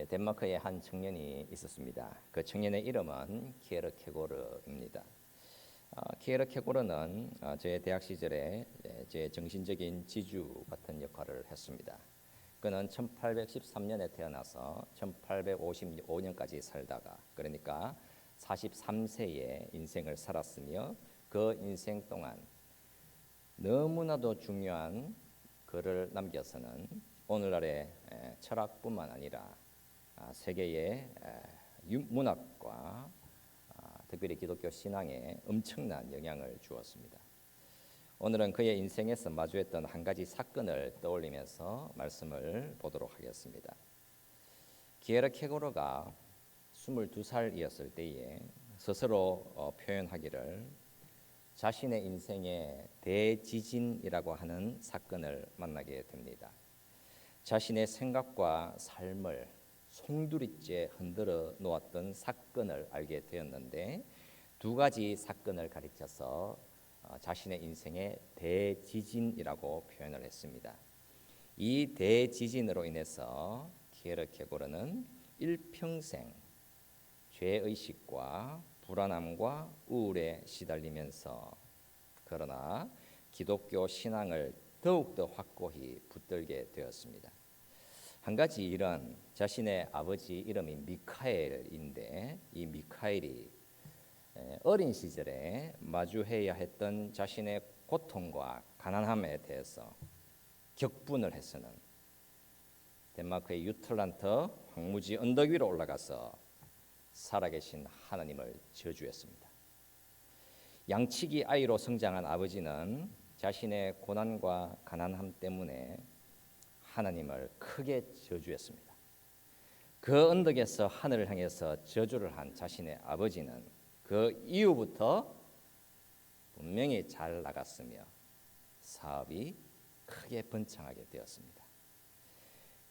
덴마크에 한 청년이 있었습니다. 그 청년의 이름은 키에르케고르입니다. 키에르케고르는 제 대학 시절에 제 정신적인 지주 같은 역할을 했습니다. 그는 1813년에 태어나서 1855년까지 살다가, 그러니까 43세의 인생을 살았으며, 그 인생 동안 너무나도 중요한 글을 남겨서는 오늘날의 철학뿐만 아니라 세계의 문학과 특별히 기독교 신앙에 엄청난 영향을 주었습니다. 오늘은 그의 인생에서 마주했던 한 가지 사건을 떠올리면서 말씀을 보도록 하겠습니다. 키에르케고르가 22살이었을 때에 스스로 표현하기를 자신의 인생의 대지진이라고 하는 사건을 만나게 됩니다. 자신의 생각과 삶을 송두리째 흔들어 놓았던 사건을 알게 되었는데, 두 가지 사건을 가리켜서 자신의 인생의 대지진이라고 표현을 했습니다. 이 대지진으로 인해서 키에르케고르는 일평생 죄의식과 불안함과 우울에 시달리면서, 그러나 기독교 신앙을 더욱더 확고히 붙들게 되었습니다. 한 가지 일은 자신의 아버지 이름이 미카엘인데, 이 미카엘이 어린 시절에 마주해야 했던 자신의 고통과 가난함에 대해서 격분을 해서는 덴마크의 유틀란트 황무지 언덕 위로 올라가서 살아계신 하나님을 저주했습니다. 양치기 아이로 성장한 아버지는 자신의 고난과 가난함 때문에 하나님을 크게 저주했습니다. 그 언덕에서 하늘을 향해서 저주를 한 자신의 아버지는 그 이후부터 분명히 잘 나갔으며 사업이 크게 번창하게 되었습니다.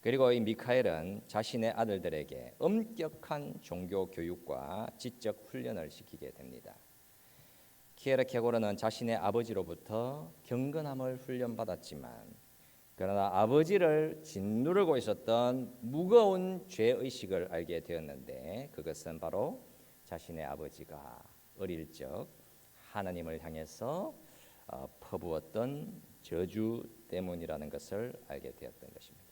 그리고 이 미카엘은 자신의 아들들에게 엄격한 종교 교육과 지적 훈련을 시키게 됩니다. 키에르케고르는 자신의 아버지로부터 경건함을 훈련받았지만, 그러나 아버지를 짓누르고 있었던 무거운 죄의식을 알게 되었는데, 그것은 바로 자신의 아버지가 어릴 적 하나님을 향해서 퍼부었던 저주 때문이라는 것을 알게 되었던 것입니다.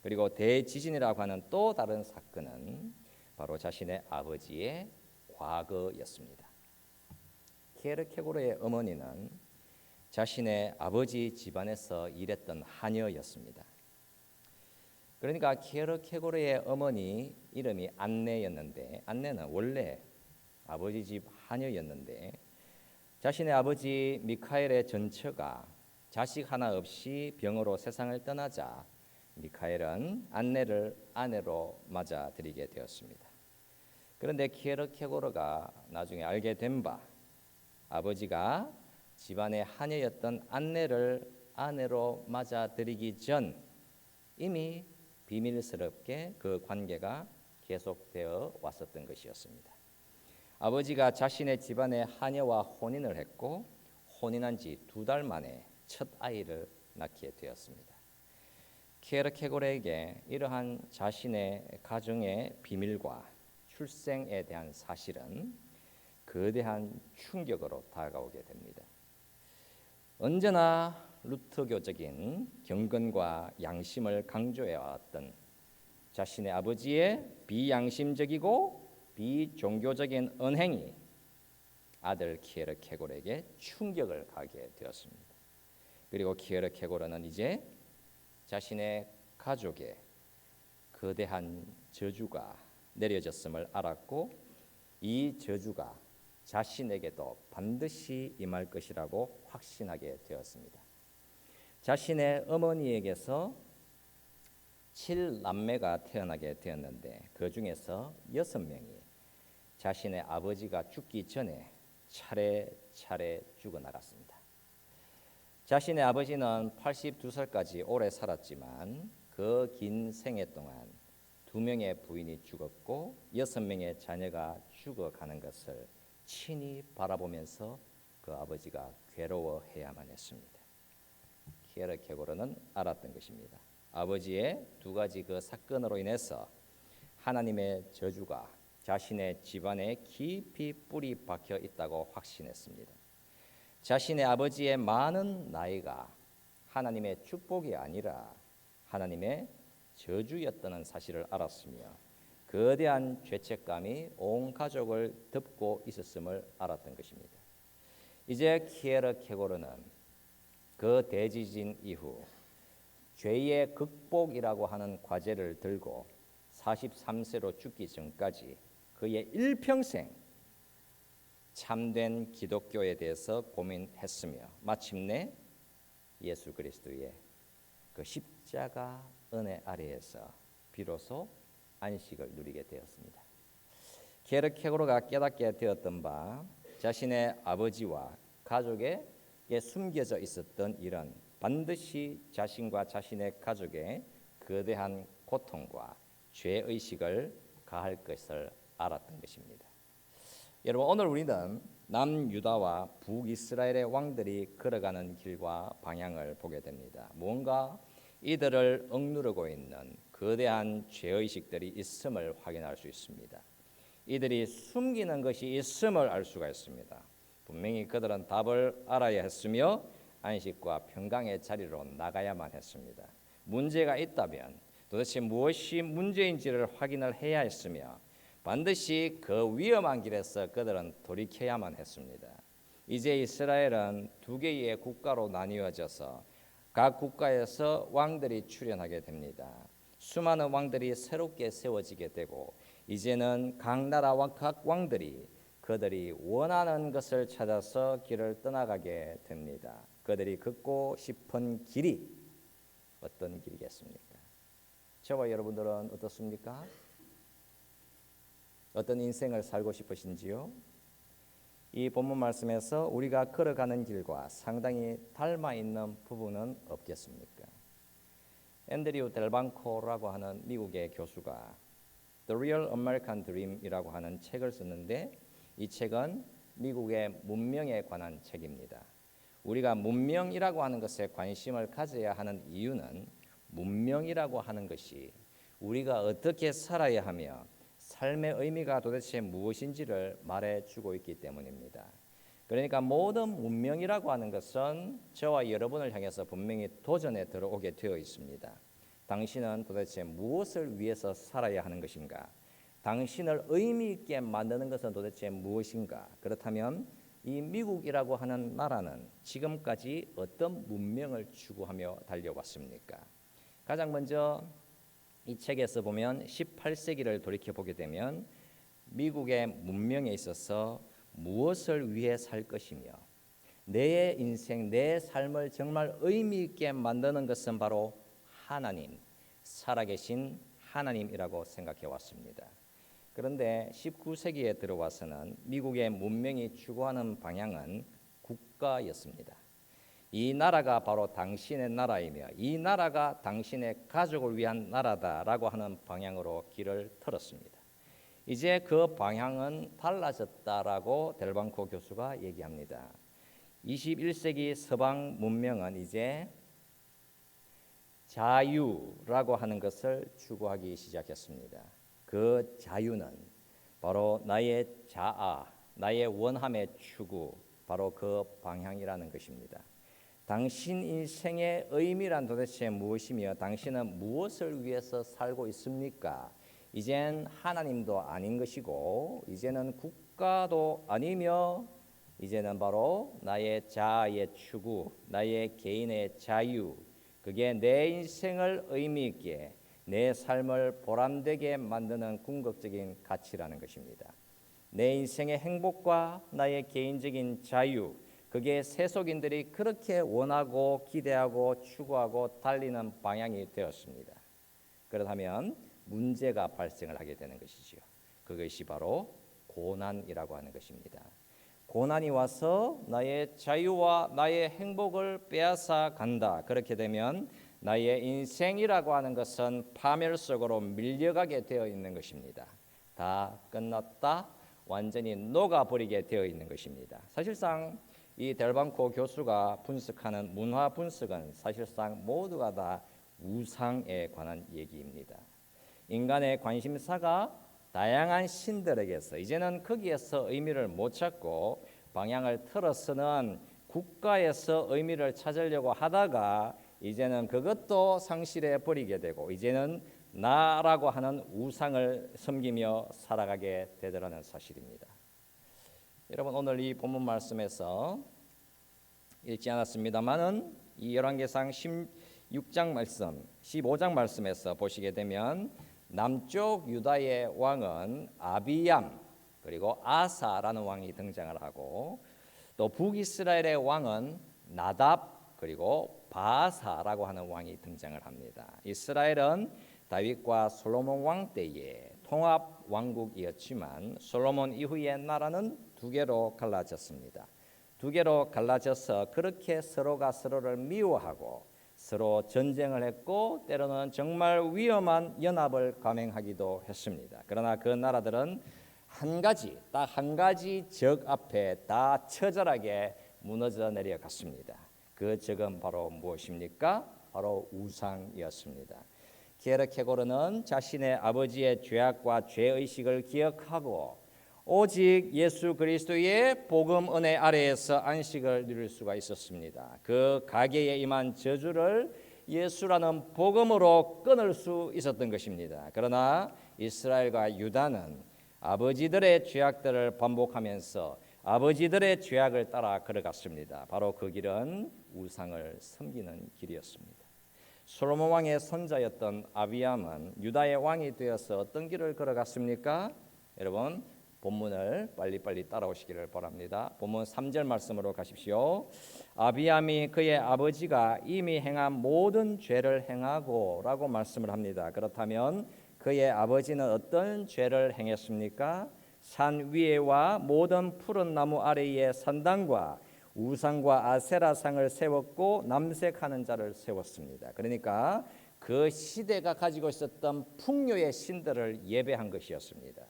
그리고 대지진이라고 하는 또 다른 사건은 바로 자신의 아버지의 과거였습니다. 키에르케고르의 어머니는 자신의 아버지 집안에서 일했던 하녀였습니다. 그러니까 키에르케고르의 어머니 이름이 안네였는데, 안네는 원래 아버지 집 하녀였는데, 자신의 아버지 미카엘의 전처가 자식 하나 없이 병으로 세상을 떠나자 미카엘은 안네를 아내로 맞아들이게 되었습니다. 그런데 키에르케고르가 나중에 알게 된 바, 아버지가 집안의 하녀였던 안네를 아내로 맞아들이기 전 이미 비밀스럽게 그 관계가 계속되어 왔었던 것이었습니다. 아버지가 자신의 집안의 하녀와 혼인을 했고, 혼인한 지 2달 만에 첫 아이를 낳게 되었습니다. 키에르케고르에게 이러한 자신의 가정의 비밀과 출생에 대한 사실은 거대한 충격으로 다가오게 됩니다. 언제나 루터교적인 경건과 양심을 강조해왔던 자신의 아버지의 비양심적이고 비종교적인 언행이 아들 키에르케고르에게 충격을 가게 되었습니다. 그리고 키에르케고르는 이제 자신의 가족에 거대한 저주가 내려졌음을 알았고, 이 저주가 자신에게도 반드시 임할 것이라고 확신하게 되었습니다. 자신의 어머니에게서 7남매가 태어나게 되었는데, 그 중에서 6명이 자신의 아버지가 죽기 전에 차례차례 죽어나갔습니다. 자신의 아버지는 82살까지 오래 살았지만, 그 긴 생애 동안 2명의 부인이 죽었고 6명의 자녀가 죽어가는 것을 친히 바라보면서 그 아버지가 괴로워해야만 했습니다. 키에르케고르는 알았던 것입니다. 아버지의 2가지 그 사건으로 인해서 하나님의 저주가 자신의 집안에 깊이 뿌리 박혀 있다고 확신했습니다. 자신의 아버지의 많은 나이가 하나님의 축복이 아니라 하나님의 저주였다는 사실을 알았으며 거대한 죄책감이 온 가족을 덮고 있었음을 알았던 것입니다. 이제 키에르케고르는 그 대지진 이후 죄의 극복이라고 하는 과제를 들고 43세로 죽기 전까지 그의 일평생 참된 기독교에 대해서 고민했으며 마침내 예수 그리스도의 그 십자가 은혜 아래에서 비로소 안식을 누리게 되었습니다. 키에르케고르가 깨닫게 되었던 바 자신의 아버지와 가족에게 숨겨져 있었던 일은 반드시 자신과 자신의 가족의 거대한 고통과 죄의식을 가할 것을 알았던 것입니다. 여러분, 오늘 우리는 남유다와 북이스라엘의 왕들이 걸어가는 길과 방향을 보게 됩니다. 뭔가 이들을 억누르고 있는 거대한 죄의식들이 있음을 확인할 수 있습니다. 이들이 숨기는 것이 있음을 알 수가 있습니다. 분명히 그들은 답을 알아야 했으며 안식과 평강의 자리로 나가야만 했습니다. 문제가 있다면 도대체 무엇이 문제인지를 확인을 해야 했으며 반드시 그 위험한 길에서 그들은 돌이켜야만 했습니다. 이제 이스라엘은 두 개의 국가로 나뉘어져서 각 국가에서 왕들이 출현하게 됩니다. 수많은 왕들이 새롭게 세워지게 되고 이제는 각 나라와 각 왕들이 그들이 원하는 것을 찾아서 길을 떠나가게 됩니다. 그들이 걷고 싶은 길이 어떤 길이겠습니까? 저와 여러분들은 어떻습니까? 어떤 인생을 살고 싶으신지요? 이 본문 말씀에서 우리가 걸어가는 길과 상당히 닮아 있는 부분은 없겠습니까? 앤드류 델방코라고 하는 미국의 교수가 The Real American Dream이라고 하는 책을 썼는데 이 책은 미국의 문명에 관한 책입니다. 우리가 문명이라고 하는 것에 관심을 가져야 하는 이유는 문명이라고 하는 것이 우리가 어떻게 살아야 하며 삶의 의미가 도대체 무엇인지를 말해주고 있기 때문입니다. 그러니까 모든 문명이라고 하는 것은 저와 여러분을 향해서 분명히 도전에 들어오게 되어 있습니다. 당신은 도대체 무엇을 위해서 살아야 하는 것인가? 당신을 의미 있게 만드는 것은 도대체 무엇인가? 그렇다면 이 미국이라고 하는 나라는 지금까지 어떤 문명을 추구하며 달려왔습니까? 가장 먼저 이 책에서 보면 18세기를 돌이켜보게 되면 미국의 문명에 있어서 무엇을 위해 살 것이며 내 인생, 내 삶을 정말 의미 있게 만드는 것은 바로 하나님, 살아계신 하나님이라고 생각해 왔습니다. 그런데 19세기에 들어와서는 미국의 문명이 추구하는 방향은 국가였습니다. 이 나라가 바로 당신의 나라이며 이 나라가 당신의 가족을 위한 나라다라고 하는 방향으로 길을 틀었습니다. 이제 그 방향은 달라졌다라고 델방코 교수가 얘기합니다. 21세기 서방 문명은 이제 자유라고 하는 것을 추구하기 시작했습니다. 그 자유는 바로 나의 자아, 나의 원함의 추구, 바로 그 방향이라는 것입니다. 당신 인생의 의미란 도대체 무엇이며 당신은 무엇을 위해서 살고 있습니까? 이젠 하나님도 아닌 것이고 이제는 국가도 아니며 이제는 바로 나의 자아의 추구, 나의 개인의 자유, 그게 내 인생을 의미 있게 내 삶을 보람되게 만드는 궁극적인 가치라는 것입니다. 내 인생의 행복과 나의 개인적인 자유, 그게 세속인들이 그렇게 원하고 기대하고 추구하고 달리는 방향이 되었습니다. 그렇다면 문제가 발생을 하게 되는 것이지요. 그것이 바로 고난이라고 하는 것입니다. 고난이 와서 나의 자유와 나의 행복을 빼앗아 간다. 그렇게 되면 나의 인생이라고 하는 것은 파멸 속으로 밀려가게 되어 있는 것입니다. 다 끝났다. 완전히 녹아버리게 되어 있는 것입니다. 사실상 이 델방코 교수가 분석하는 문화 분석은 사실상 모두가 다 우상에 관한 얘기입니다. 인간의 관심사가 다양한 신들에게서 이제는 거기에서 의미를 못 찾고 방향을 틀어서는 국가에서 의미를 찾으려고 하다가 이제는 그것도 상실해 버리게 되고 이제는 나라고 하는 우상을 섬기며 살아가게 되더라는 사실입니다. 여러분 오늘 이 본문 말씀에서 읽지 않았습니다만은 이 열왕기상 16장 말씀, 15장 말씀에서 보시게 되면 남쪽 유다의 왕은 아비얌 그리고 아사라는 왕이 등장을 하고 또 북이스라엘의 왕은 나답 그리고 바사라고 하는 왕이 등장을 합니다. 이스라엘은 다윗과 솔로몬 왕 때에 통합 왕국이었지만 솔로몬 이후의 나라는 두 개로 갈라졌습니다. 두 개로 갈라져서 그렇게 서로가 서로를 미워하고 서로 전쟁을 했고 때로는 정말 위험한 연합을 감행하기도 했습니다. 그러나 그 나라들은 딱 한 가지 적 앞에 다 처절하게 무너져 내려갔습니다. 그 적은 바로 무엇입니까? 바로 우상이었습니다. 게르케고르는 자신의 아버지의 죄악과 죄의식을 기억하고 오직 예수 그리스도의 복음 은혜 아래에서 안식을 누릴 수가 있었습니다. 그 가게에 임한 저주를 예수라는 복음으로 끊을 수 있었던 것입니다. 그러나 이스라엘과 유다는 아버지들의 죄악들을 반복하면서 아버지들의 죄악을 따라 걸어갔습니다. 바로 그 길은 우상을 섬기는 길이었습니다. 솔로몬 왕의 손자였던 아비암은 유다의 왕이 되어서 어떤 길을 걸어갔습니까? 여러분 본문을 빨리빨리 따라오시기를 바랍니다. 본문 3절 말씀으로 가십시오. 아비암이 그의 아버지가 이미 행한 모든 죄를 행하고 라고 말씀을 합니다. 그렇다면 그의 아버지는 어떤 죄를 행했습니까? 산 위에와 모든 푸른 나무 아래에 산당과 우상과 아세라상을 세웠고 남색하는 자를 세웠습니다. 그러니까 그 시대가 가지고 있었던 풍요의 신들을 예배한 것이었습니다.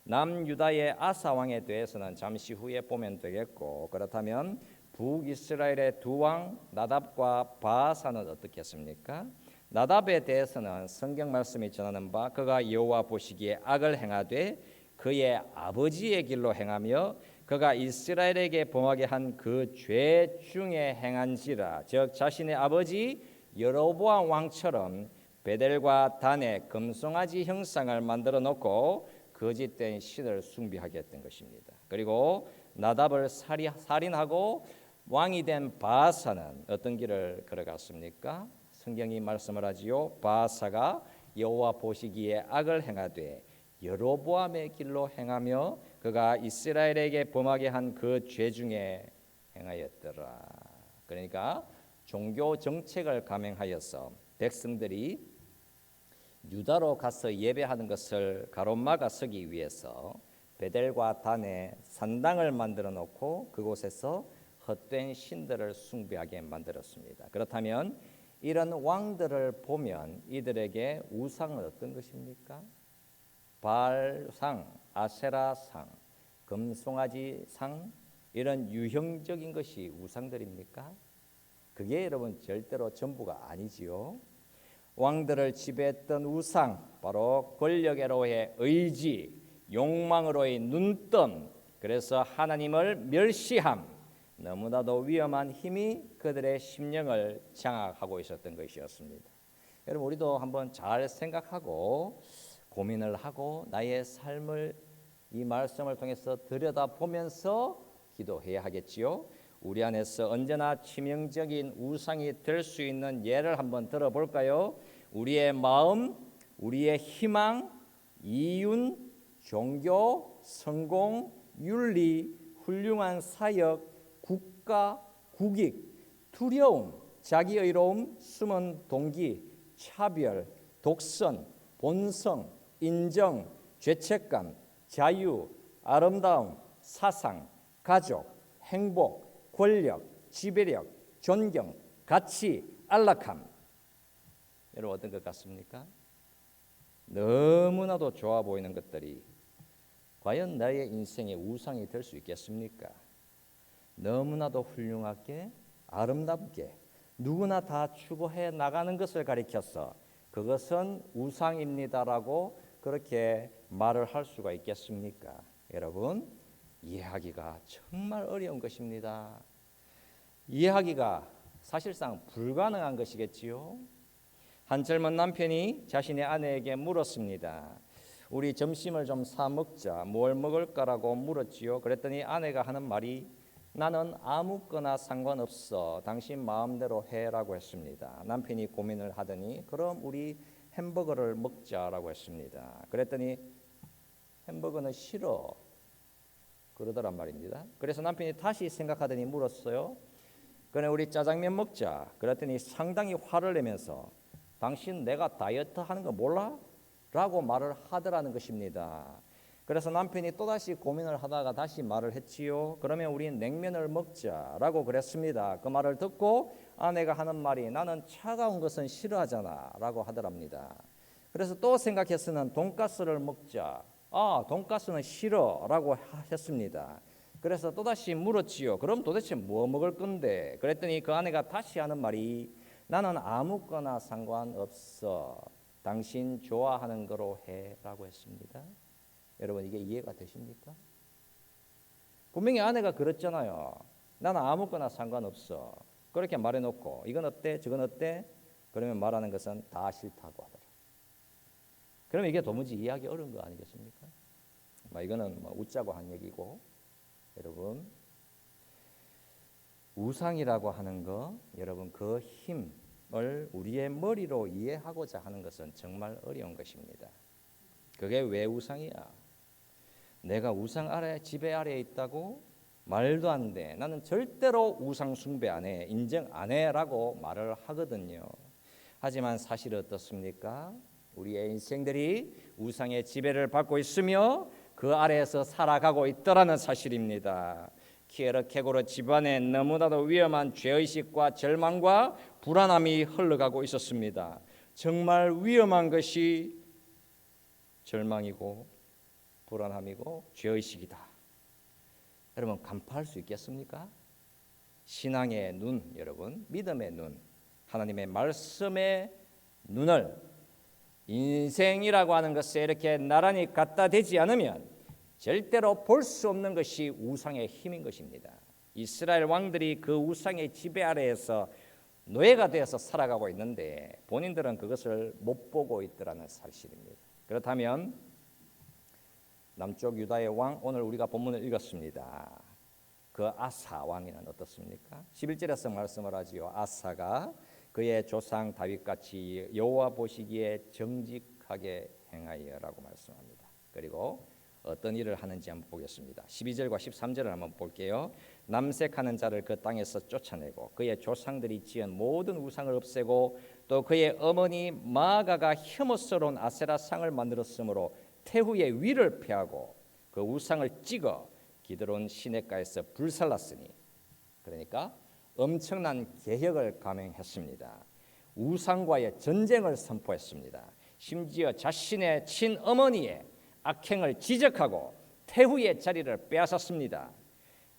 남유다의 아사 왕에 대해서는 잠시 후에 보면 되겠고 그렇다면 북이스라엘의 두 왕 나답과 바사는 어떻게 했습니까? 나답에 대해서는 성경 말씀이 전하는 바 그가 여호와 보시기에 악을 행하되 그의 아버지의 길로 행하며 그가 이스라엘에게 범하게 한 그 죄 중에 행한지라 즉 자신의 아버지 여로보암 왕처럼 베델과 단에 금송아지 형상을 만들어 놓고 거짓된 신을 숭배하게 했던 것입니다. 그리고 나답을 살인하고 왕이 된 바사는 어떤 길을 걸어갔습니까? 성경이 말씀을 하지요. 바사가 여호와 보시기에 악을 행하되 여로보암의 길로 행하며 그가 이스라엘에게 범하게 한 그 죄 중에 행하였더라. 그러니까 종교 정책을 감행하여서 백성들이 유다로 가서 예배하는 것을 가로막아 서기 위해서 베델과 단에 산당을 만들어 놓고 그곳에서 헛된 신들을 숭배하게 만들었습니다. 그렇다면 이런 왕들을 보면 이들에게 우상은 어떤 것입니까? 바알상, 아세라상, 금송아지상 이런 유형적인 것이 우상들입니까? 그게 여러분 절대로 전부가 아니지요. 왕들을 지배했던 우상, 바로 권력애로의 의지, 욕망으로의 눈뜸, 그래서 하나님을 멸시함, 너무나도 위험한 힘이 그들의 심령을 장악하고 있었던 것이었습니다. 여러분 우리도 한번 잘 생각하고 고민을 하고 나의 삶을 이 말씀을 통해서 들여다보면서 기도해야 하겠지요. 우리 안에서 언제나 치명적인 우상이 될 수 있는 예를 한번 들어볼까요? 우리의 마음, 우리의 희망, 이윤, 종교, 성공, 윤리, 훌륭한 사역, 국가, 국익, 두려움, 자기의로움, 숨은 동기, 차별, 독선, 본성, 인정, 죄책감, 자유, 아름다움, 사상, 가족, 행복, 권력, 지배력, 존경, 가치, 안락함. 여러분 어떤 것 같습니까? 너무나도 좋아 보이는 것들이 과연 나의 인생의 우상이 될 수 있겠습니까? 너무나도 훌륭하게 아름답게 누구나 다 추구해 나가는 것을 가리켜서 그것은 우상입니다라고 그렇게 말을 할 수가 있겠습니까? 여러분, 이해하기가 정말 어려운 것입니다. 이해하기가 사실상 불가능한 것이겠지요. 한 젊은 남편이 자신의 아내에게 물었습니다. 우리 점심을 좀 사 먹자. 뭘 먹을까라고 물었지요. 그랬더니 아내가 하는 말이 나는 아무거나 상관없어. 당신 마음대로 해라고 했습니다. 남편이 고민을 하더니 그럼 우리 햄버거를 먹자라고 했습니다. 그랬더니 햄버거는 싫어. 그러더란 말입니다. 그래서 남편이 다시 생각하더니 물었어요. 그래 우리 짜장면 먹자. 그랬더니 상당히 화를 내면서 당신 내가 다이어트 하는 거 몰라? 라고 말을 하더라는 것입니다. 그래서 남편이 또다시 고민을 하다가 다시 말을 했지요. 그러면 우리 냉면을 먹자라고 그랬습니다. 그 말을 듣고 아내가 하는 말이 나는 차가운 것은 싫어하잖아 라고 하더랍니다. 그래서 또 생각해서는 돈가스를 먹자. 돈가스는 싫어 라고 했습니다. 그래서 또다시 물었지요. 그럼 도대체 뭐 먹을 건데? 그랬더니 그 아내가 다시 하는 말이 나는 아무거나 상관없어. 당신 좋아하는 거로 해라고 했습니다. 여러분 이게 이해가 되십니까? 분명히 아내가 그랬잖아요. 나는 아무거나 상관없어. 그렇게 말해놓고 이건 어때? 저건 어때? 그러면 말하는 것은 다 싫다고 하더라. 그러면 이게 도무지 이해하기 어려운 거 아니겠습니까? 이거는 웃자고 한 얘기고 여러분 우상이라고 하는 거 여러분 그 힘을 우리의 머리로 이해하고자 하는 것은 정말 어려운 것입니다. 그게 왜 우상이야? 내가 우상 아래 지배 아래에 있다고? 말도 안 돼. 나는 절대로 우상 숭배 안 해. 인정 안 해라고 말을 하거든요. 하지만 사실은 어떻습니까? 우리의 인생들이 우상의 지배를 받고 있으며 그 아래에서 살아가고 있더라는 사실입니다. 키에르케고르 집안에 너무나도 위험한 죄의식과 절망과 불안함이 흘러가고 있었습니다. 정말 위험한 것이 절망이고 불안함이고 죄의식이다. 여러분 간파할 수 있겠습니까? 신앙의 눈, 여러분 믿음의 눈, 하나님의 말씀의 눈을 인생이라고 하는 것에 이렇게 나란히 갖다 대지 않으면 절대로 볼 수 없는 것이 우상의 힘인 것입니다. 이스라엘 왕들이 그 우상의 지배 아래에서 노예가 되어서 살아가고 있는데 본인들은 그것을 못 보고 있더라는 사실입니다. 그렇다면 남쪽 유다의 왕 오늘 우리가 본문을 읽었습니다. 그 아사 왕이는 어떻습니까? 11절에서 말씀을 하지요. 아사가 그의 조상 다윗같이 여호와 보시기에 정직하게 행하여라고 말씀합니다. 그리고 어떤 일을 하는지 한번 보겠습니다. 12절과 13절을 한번 볼게요. 남색하는 자를 그 땅에서 쫓아내고 그의 조상들이 지은 모든 우상을 없애고 또 그의 어머니 마아가가 혐오스러운 아세라 상을 만들었으므로 태후의 위를 폐하고 그 우상을 찍어 기드론 시냇가에서 불살랐으니 그러니까 엄청난 개혁을 감행했습니다. 우상과의 전쟁을 선포했습니다. 심지어 자신의 친어머니의 악행을 지적하고 태후의 자리를 빼앗았습니다.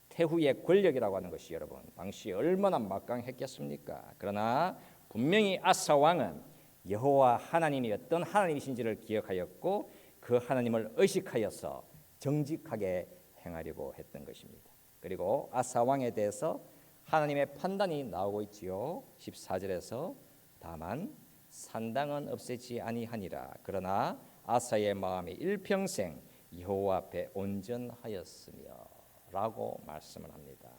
태후의 권력이라고 하는 것이 여러분 당시 얼마나 막강했겠습니까? 그러나 분명히 아사 왕은 여호와 하나님이 어떤 하나님이신지를 기억하였고 그 하나님을 의식하여서 정직하게 행하려고 했던 것입니다. 그리고 아사 왕에 대해서 하나님의 판단이 나오고 있지요. 14절에서 다만 산당은 없애지 아니하니라. 그러나 아사의 마음이 일평생 여호와 앞에 온전하였으며 라고 말씀을 합니다.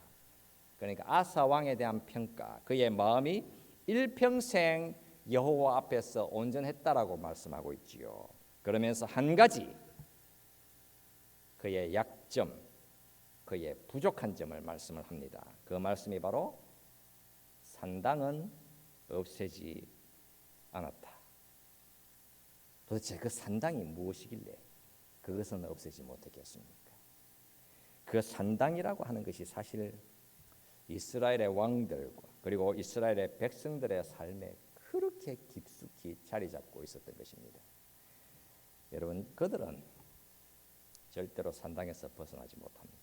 그러니까 아사 왕에 대한 평가, 그의 마음이 일평생 여호와 앞에서 온전했다라고 말씀하고 있지요. 그러면서 한 가지 그의 약점, 그의 부족한 점을 말씀을 합니다. 그 말씀이 바로 산당은 없애지 않았다. 도대체 그 산당이 무엇이길래 그것은 없애지 못했겠습니까? 그 산당이라고 하는 것이 사실 이스라엘의 왕들과 그리고 이스라엘의 백성들의 삶에 그렇게 깊숙이 자리 잡고 있었던 것입니다. 여러분 그들은 절대로 산당에서 벗어나지 못합니다.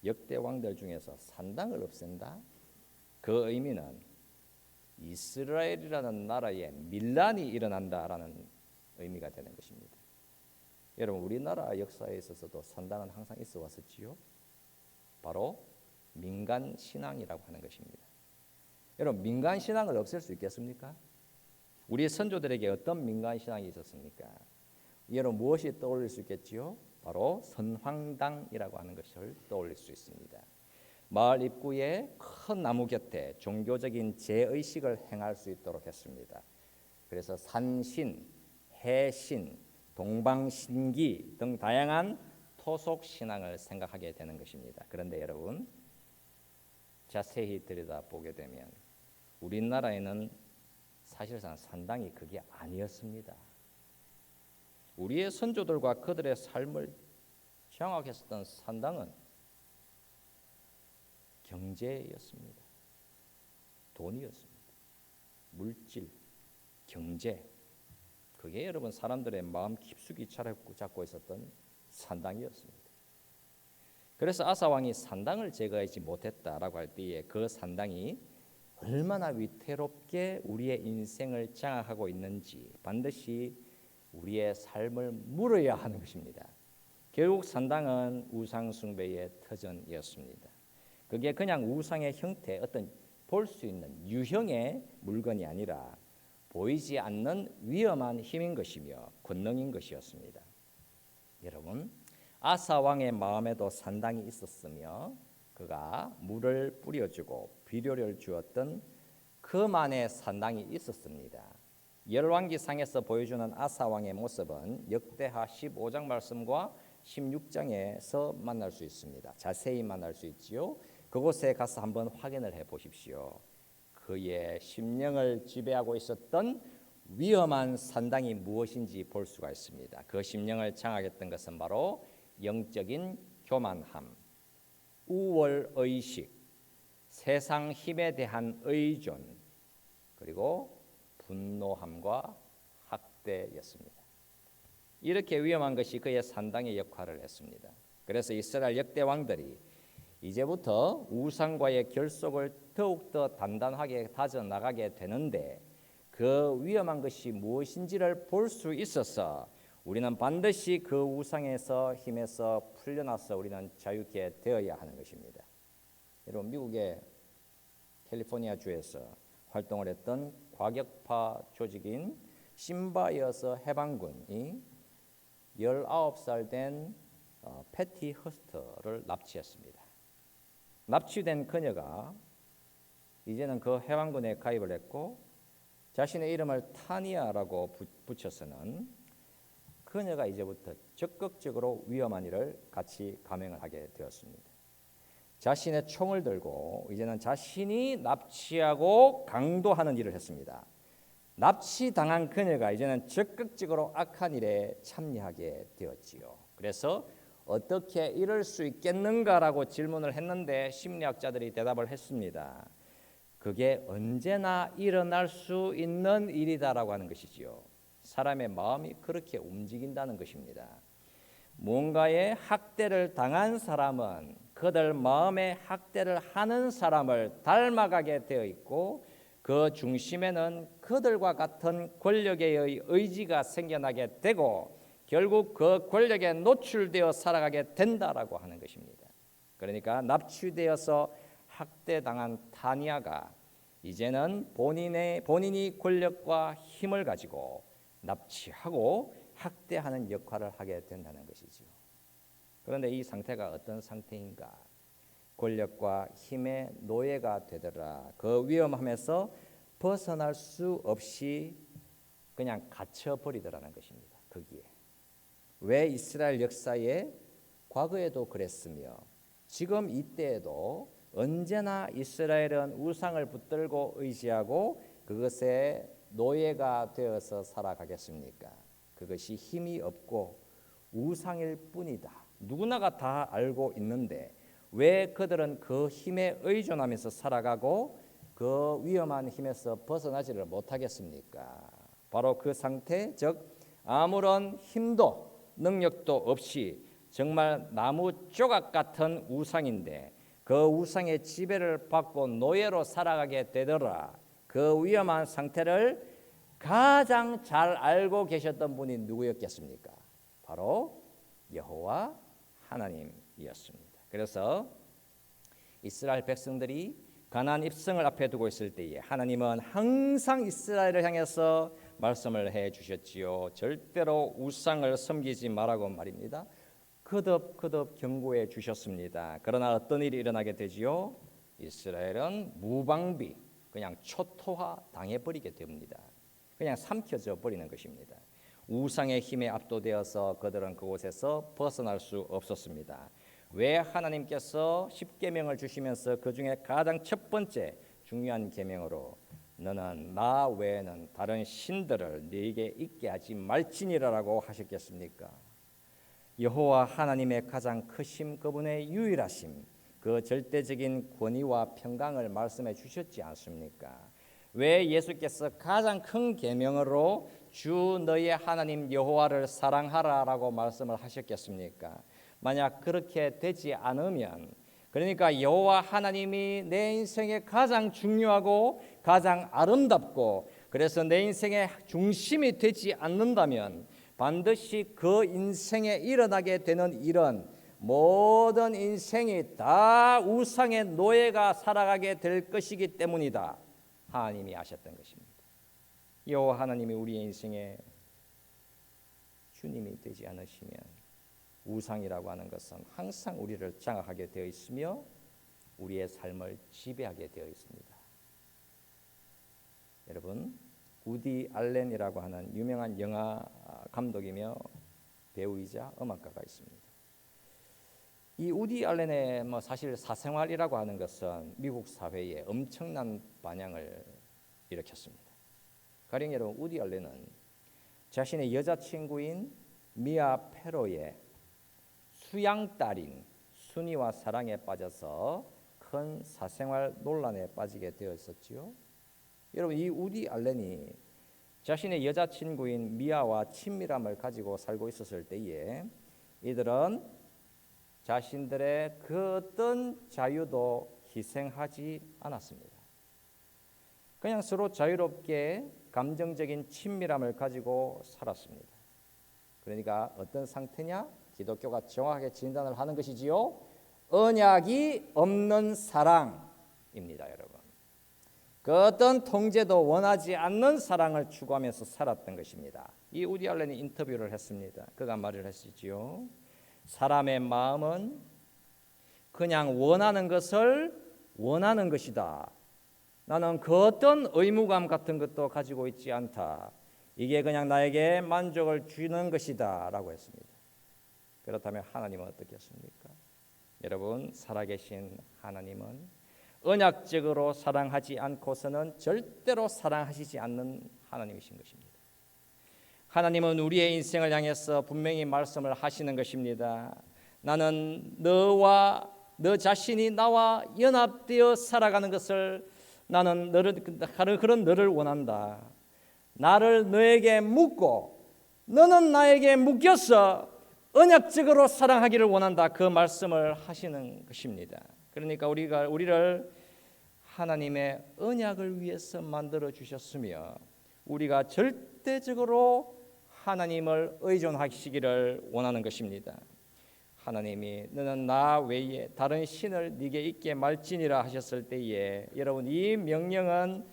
역대 왕들 중에서 산당을 없앤다? 그 의미는 이스라엘이라는 나라에 밀란이 일어난다라는 의미가 되는 것입니다. 여러분, 우리나라 역사에 있어서도 산당은 항상 있어 왔었지요. 바로 민간 신앙이라고 하는 것입니다. 여러분, 민간 신앙을 없앨 수 있겠습니까? 우리 선조들에게 어떤 민간 신앙이 있었습니까? 여러분, 무엇이 떠올릴 수 있겠지요? 바로 선황당이라고 하는 것을 떠올릴 수 있습니다. 마을 입구에 큰 나무 곁에 종교적인 제의식을 행할 수 있도록 했습니다. 그래서 산신, 해신, 동방신기 등 다양한 토속 신앙을 생각하게 되는 것입니다. 그런데 여러분, 자세히 들여다보게 되면 우리나라에는 사실상 산당이 그게 아니었습니다. 우리의 선조들과 그들의 삶을 장악했었던 산당은 경제였습니다. 돈이었습니다. 물질, 경제, 그게 여러분 사람들의 마음 깊숙이 잡고 있었던 산당이었습니다. 그래서 아사 왕이 산당을 제거하지 못했다라고 할 때에 그 산당이 얼마나 위태롭게 우리의 인생을 장악하고 있는지 반드시 우리의 삶을 물어야 하는 것입니다. 결국 산당은 우상 숭배의 터전이었습니다. 그게 그냥 우상의 형태, 어떤 볼 수 있는 유형의 물건이 아니라 보이지 않는 위험한 힘인 것이며 권능인 것이었습니다. 여러분, 아사 왕의 마음에도 산당이 있었으며 그가 물을 뿌려주고 비료를 주었던 그만의 산당이 있었습니다. 열왕기상에서 보여주는 아사 왕의 모습은 역대하 15장 말씀과 16장에서 만날 수 있습니다. 자세히 만날 수 있지요. 그곳에 가서 한번 확인을 해 보십시오. 그의 심령을 지배하고 있었던 위험한 산당이 무엇인지 볼 수가 있습니다. 그 심령을 장악했던 것은 바로 영적인 교만함, 우월의식, 세상 힘에 대한 의존, 그리고 분노함과 학대였습니다. 이렇게 위험한 것이 그의 산당의 역할을 했습니다. 그래서 이스라엘 역대 왕들이 이제부터 우상과의 결속을 더욱더 단단하게 다져나가게 되는데 그 위험한 것이 무엇인지를 볼 수 있어서 우리는 반드시 그 우상에서 힘에서 풀려나서 우리는 자유케 되어야 하는 것입니다. 여러분, 미국의 캘리포니아 주에서 활동을 했던 과격파 조직인 심바이어스 해방군이 19살 된 패티 허스터를 납치했습니다. 납치된 그녀가 이제는 그 해방군에 가입을 했고 자신의 이름을 타니아라고 붙여서는 그녀가 이제부터 적극적으로 위험한 일을 같이 감행을 하게 되었습니다. 자신의 총을 들고 이제는 자신이 납치하고 강도하는 일을 했습니다. 납치당한 그녀가 이제는 적극적으로 악한 일에 참여하게 되었지요. 그래서 어떻게 이럴 수 있겠는가라고 질문을 했는데 심리학자들이 대답을 했습니다. 그게 언제나 일어날 수 있는 일이다라고 하는 것이지요. 사람의 마음이 그렇게 움직인다는 것입니다. 뭔가의 학대를 당한 사람은 그들 마음의 학대를 하는 사람을 닮아가게 되어 있고 그 중심에는 그들과 같은 권력의 의지가 생겨나게 되고 결국 그 권력에 노출되어 살아가게 된다라고 하는 것입니다. 그러니까 납치되어서 학대당한 타니아가 이제는 본인이 권력과 힘을 가지고 납치하고 학대하는 역할을 하게 된다는 것이죠. 그런데 이 상태가 어떤 상태인가? 권력과 힘의 노예가 되더라. 그 위험함에서 벗어날 수 없이 그냥 갇혀버리더라는 것입니다. 거기에. 왜 이스라엘 역사에 과거에도 그랬으며 지금 이때에도 언제나 이스라엘은 우상을 붙들고 의지하고 그것에 노예가 되어서 살아가겠습니까? 그것이 힘이 없고 우상일 뿐이다. 누구나가 다 알고 있는데 왜 그들은 그 힘에 의존하면서 살아가고 그 위험한 힘에서 벗어나지를 못하겠습니까? 바로 그 상태, 즉 아무런 힘도 능력도 없이 정말 나무 조각 같은 우상인데 그 우상의 지배를 받고 노예로 살아가게 되더라. 그 위험한 상태를 가장 잘 알고 계셨던 분이 누구였겠습니까? 바로 여호와 하나님이었습니다. 그래서 이스라엘 백성들이 가나안 입성을 앞에 두고 있을 때에 하나님은 항상 이스라엘을 향해서 말씀을 해 주셨지요. 절대로 우상을 섬기지 말라고 말입니다. 거듭 경고해 주셨습니다. 그러나 어떤 일이 일어나게 되지요? 이스라엘은 무방비, 그냥 초토화 당해버리게 됩니다. 그냥 삼켜져 버리는 것입니다. 우상의 힘에 압도되어서 그들은 그곳에서 벗어날 수 없었습니다. 왜 하나님께서 십계명을 주시면서 그 중에 가장 첫 번째 중요한 계명으로 너는 나 외에는 다른 신들을 네게 있게 하지 말지니라라고 하셨겠습니까? 여호와 하나님의 가장 크심, 그분의 유일하심, 그 절대적인 권위와 평강을 말씀해 주셨지 않습니까? 왜 예수께서 가장 큰 계명으로 주 너의 하나님 여호와를 사랑하라라고 말씀을 하셨겠습니까? 만약 그렇게 되지 않으면, 그러니까 여호와 하나님이 내 인생에 가장 중요하고 가장 아름답고 그래서 내 인생의 중심이 되지 않는다면 반드시 그 인생에 일어나게 되는 일은 모든 인생이 다 우상의 노예가 살아가게 될 것이기 때문이다. 하나님이 아셨던 것입니다. 여호와 하나님이 우리의 인생에 주님이 되지 않으시면 우상이라고 하는 것은 항상 우리를 장악하게 되어 있으며 우리의 삶을 지배하게 되어 있습니다. 여러분, 우디 알렌이라고 하는 유명한 영화 감독이며 배우이자 음악가가 있습니다. 이 우디 알렌의 사실 사생활이라고 하는 것은 미국 사회에 엄청난 반향을 일으켰습니다. 가령 여러분, 우디 알렌은 자신의 여자친구인 미아 페로의 수양딸인 순이와 사랑에 빠져서 큰 사생활 논란에 빠지게 되었었지요. 여러분, 이 우디 알렌이 자신의 여자친구인 미아와 친밀함을 가지고 살고 있었을 때에 이들은 자신들의 그 어떤 자유도 희생하지 않았습니다. 그냥 서로 자유롭게 감정적인 친밀함을 가지고 살았습니다. 그러니까 어떤 상태냐? 기독교가 정확하게 진단을 하는 것이지요. 언약이 없는 사랑입니다, 여러분. 그 어떤 통제도 원하지 않는 사랑을 추구하면서 살았던 것입니다. 이 우디 알렌이 인터뷰를 했습니다. 그가 말을 했지요. 사람의 마음은 그냥 원하는 것을 원하는 것이다. 나는 그 어떤 의무감 같은 것도 가지고 있지 않다. 이게 그냥 나에게 만족을 주는 것이다 라고 했습니다. 그렇다면 하나님은 어떻겠습니까? 여러분, 살아계신 하나님은 언약적으로 사랑하지 않고서는 절대로 사랑하시지 않는 하나님이신 것입니다. 하나님은 우리의 인생을 향해서 분명히 말씀을 하시는 것입니다. 나는 너와 너 자신이 나와 연합되어 살아가는 것을 나는 그런 너를 원한다. 나를 너에게 묻고 너는 나에게 묶여서 언약적으로 사랑하기를 원한다. 그 말씀을 하시는 것입니다. 그러니까 우리를 하나님의 언약을 위해서 만들어 주셨으며 우리가 절대적으로 하나님을 의존하시기를 원하는 것입니다. 하나님이 너는 나 외에 다른 신을 네게 있게 말지니라 하셨을 때에 여러분, 이 명령은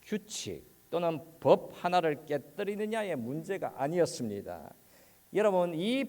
규칙 또는 법 하나를 깨뜨리느냐의 문제가 아니었습니다. 여러분, 이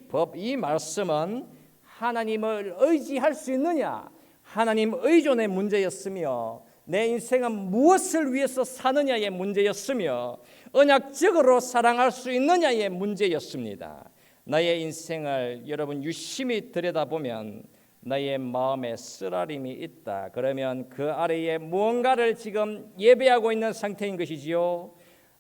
말씀은 하나님을 의지할 수 있느냐, 하나님 의존의 문제였으며 내 인생은 무엇을 위해서 사느냐의 문제였으며 언약적으로 사랑할 수 있느냐의 문제였습니다. 나의 인생을 여러분 유심히 들여다보면 나의 마음에 쓰라림이 있다. 그러면 그 아래에 무언가를 지금 예배하고 있는 상태인 것이지요.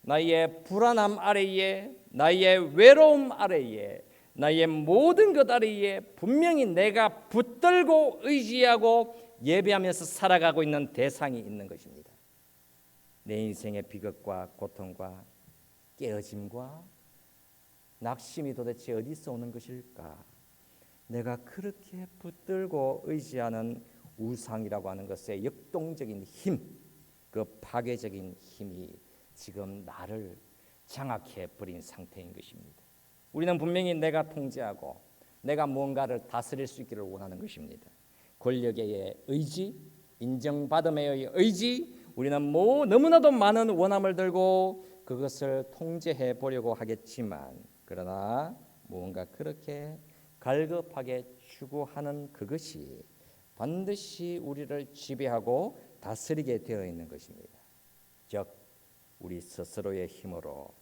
나의 불안함 아래에, 나의 외로움 아래에, 나의 모든 것 아래에 분명히 내가 붙들고 의지하고 예배하면서 살아가고 있는 대상이 있는 것입니다. 내 인생의 비극과 고통과 깨어짐과 낙심이 도대체 어디서 오는 것일까? 내가 그렇게 붙들고 의지하는 우상이라고 하는 것의 역동적인 힘, 그 파괴적인 힘이 지금 나를 장악해 버린 상태인 것입니다. 우리는 분명히 내가 통제하고 내가 무언가를 다스릴 수 있기를 원하는 것입니다. 권력의 의지, 인정받음의 의지, 우리는 너무나도 많은 원함을 들고 그것을 통제해 보려고 하겠지만, 그러나 무언가 그렇게 갈급하게 추구하는 그것이 반드시 우리를 지배하고 다스리게 되어 있는 것입니다. 즉 우리 스스로의 힘으로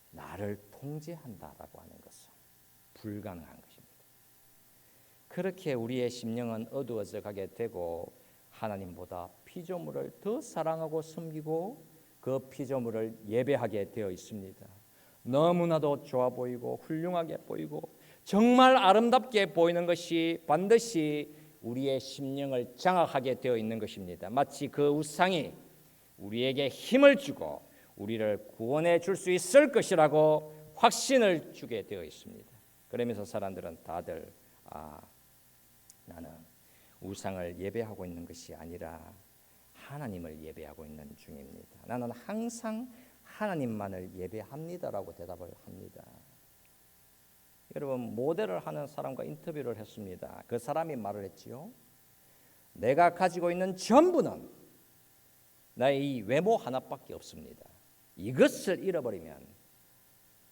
나를 통제한다라고 하는 것은 불가능한 것입니다. 그렇게 우리의 심령은 어두워져 가게 되고 하나님보다 피조물을 더 사랑하고 섬기고 그 피조물을 예배하게 되어 있습니다. 너무나도 좋아 보이고 훌륭하게 보이고 정말 아름답게 보이는 것이 반드시 우리의 심령을 장악하게 되어 있는 것입니다. 마치 그 우상이 우리에게 힘을 주고 우리를 구원해 줄 수 있을 것이라고 확신을 주게 되어 있습니다. 그러면서 사람들은 다들 나는 우상을 예배하고 있는 것이 아니라 하나님을 예배하고 있는 중입니다. 나는 항상 하나님만을 예배합니다라고 대답을 합니다. 여러분, 모델을 하는 사람과 인터뷰를 했습니다. 그 사람이 말을 했지요. 내가 가지고 있는 전부는 나의 이 외모 하나밖에 없습니다. 이것을 잃어버리면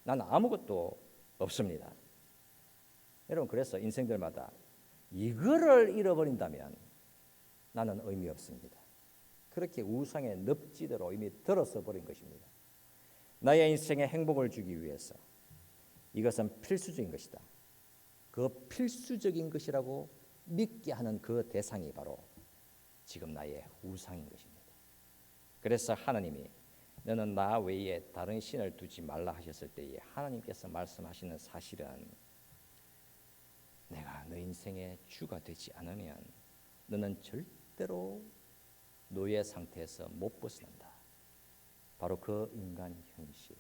나는 아무것도 없습니다. 여러분, 그래서 인생들마다 이거를 잃어버린다면 나는 의미 없습니다. 그렇게 우상의 늪지대로 이미 들어서 버린 것입니다. 나의 인생에 행복을 주기 위해서 이것은 필수적인 것이다. 그 필수적인 것이라고 믿게 하는 그 대상이 바로 지금 나의 우상인 것입니다. 그래서 하나님이 너는 나 외에 다른 신을 두지 말라 하셨을 때에 하나님께서 말씀하시는 사실은 내가 너 인생의 주가 되지 않으면 너는 절대로 노예 상태에서 못 벗어난다. 바로 그 인간 현실,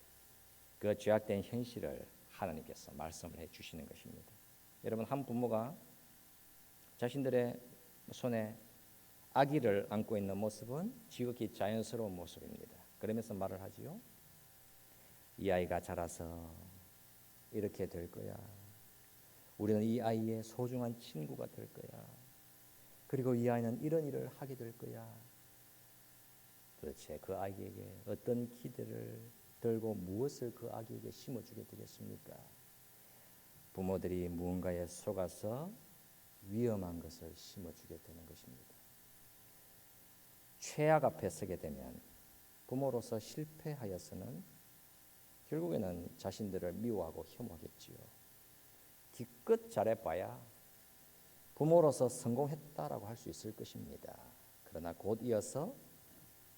그 죄악된 현실을 하나님께서 말씀을 해주시는 것입니다. 여러분, 한 부모가 자신들의 손에 아기를 안고 있는 모습은 지극히 자연스러운 모습입니다. 그러면서 말을 하지요. 이 아이가 자라서 이렇게 될 거야. 우리는 이 아이의 소중한 친구가 될 거야. 그리고 이 아이는 이런 일을 하게 될 거야. 도대체 그 아이에게 어떤 기대를 들고 무엇을 그 아기에게 심어주게 되겠습니까? 부모들이 무언가에 속아서 위험한 것을 심어주게 되는 것입니다. 최악 앞에 서게 되면 부모로서 실패하여서는 결국에는 자신들을 미워하고 혐오하겠지요. 기껏 잘해봐야 부모로서 성공했다라고 할 수 있을 것입니다. 그러나 곧 이어서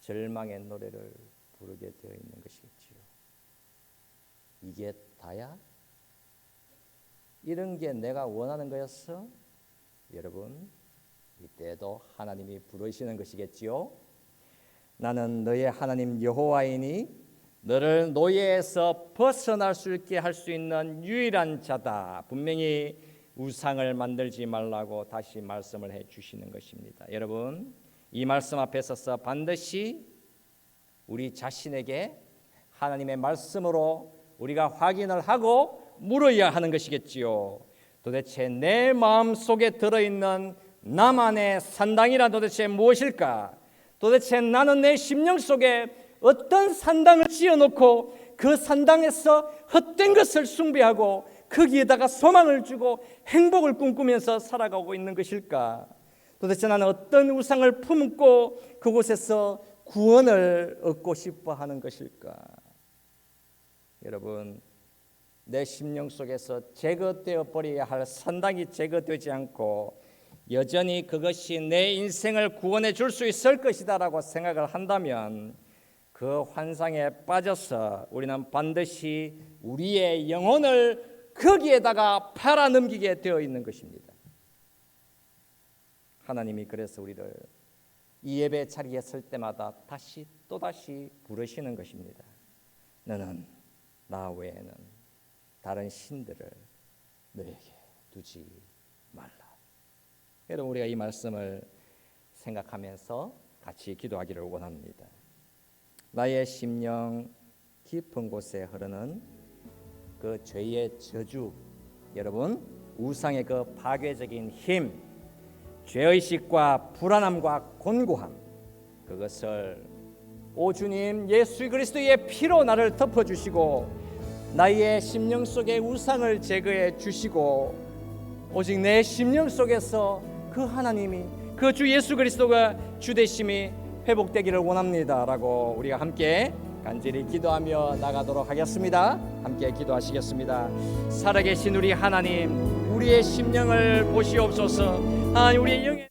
절망의 노래를 부르게 되어 있는 것이겠지요. 이게 다야? 이런 게 내가 원하는 거였어? 여러분, 이때도 하나님이 부르시는 것이겠지요. 나는 너의 하나님 여호와이니 너를 노예에서 벗어날 수 있게 할 수 있는 유일한 자다. 분명히 우상을 만들지 말라고 다시 말씀을 해 주시는 것입니다. 여러분, 이 말씀 앞에 서서 반드시 우리 자신에게 하나님의 말씀으로 우리가 확인을 하고 물어야 하는 것이겠지요. 도대체 내 마음속에 들어있는 나만의 산당이란 도대체 무엇일까? 도대체 나는 내 심령 속에 어떤 산당을 지어놓고 그 산당에서 헛된 것을 숭배하고 거기에다가 소망을 주고 행복을 꿈꾸면서 살아가고 있는 것일까? 도대체 나는 어떤 우상을 품고 그곳에서 구원을 얻고 싶어 하는 것일까? 여러분, 내 심령 속에서 제거되어 버려야 할 산당이 제거되지 않고 여전히 그것이 내 인생을 구원해 줄 수 있을 것이다라고 생각을 한다면 그 환상에 빠져서 우리는 반드시 우리의 영혼을 거기에다가 팔아넘기게 되어 있는 것입니다. 하나님이 그래서 우리를 이 예배 자리에 설 때마다 다시 또다시 부르시는 것입니다. 너는 나 외에는 다른 신들을 너에게 두지 말라. 여러분, 우리가 이 말씀을 생각하면서 같이 기도하기를 원합니다. 나의 심령 깊은 곳에 흐르는 그 죄의 저주, 여러분 우상의 그 파괴적인 힘, 죄의식과 불안함과 곤고함, 그것을 오 주님 예수 그리스도의 피로 나를 덮어주시고 나의 심령 속에 우상을 제거해 주시고 오직 내 심령 속에서 그 하나님이, 그 주 예수 그리스도가 주되심이 회복되기를 원합니다 라고 우리가 함께 간절히 기도하며 나가도록 하겠습니다. 함께 기도하시겠습니다. 살아계신 우리 하나님, 우리의 심령을 보시옵소서. 우리의 영의